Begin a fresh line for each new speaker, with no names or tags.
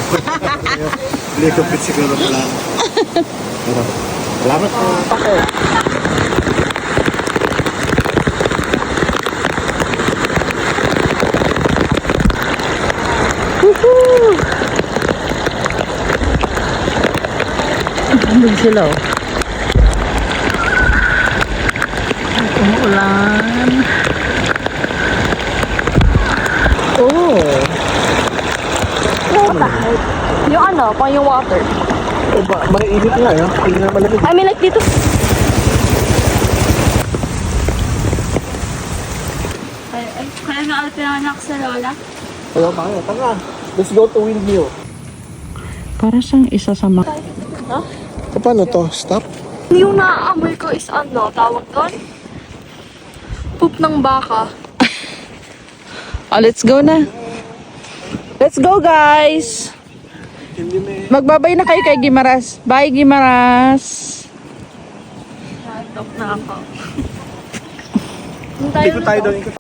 Hindi ko fit siguro pala. Pero, salamat po.
Hindi sila oh. Umuulan. Oh.
Yung ano, pang yung water.
Eh, mainit nga yun. Hindi na malamig.
I mean like dito. Kaya nga pinanganak sa lola.
Ayaw pa kayo. Tanga. Let's go to Windmill.
Para siyang isa sa mga...
Paano to? Stop?
Yung naaamoy ko is ano, tawag doon? Poop ng baka.
Oh, let's go na. Let's go, guys.
Hindi may...
Magbabay na kayo kay Gimaras. Bye, Gimaras.
Stop na ako.
Ikot tayo doon.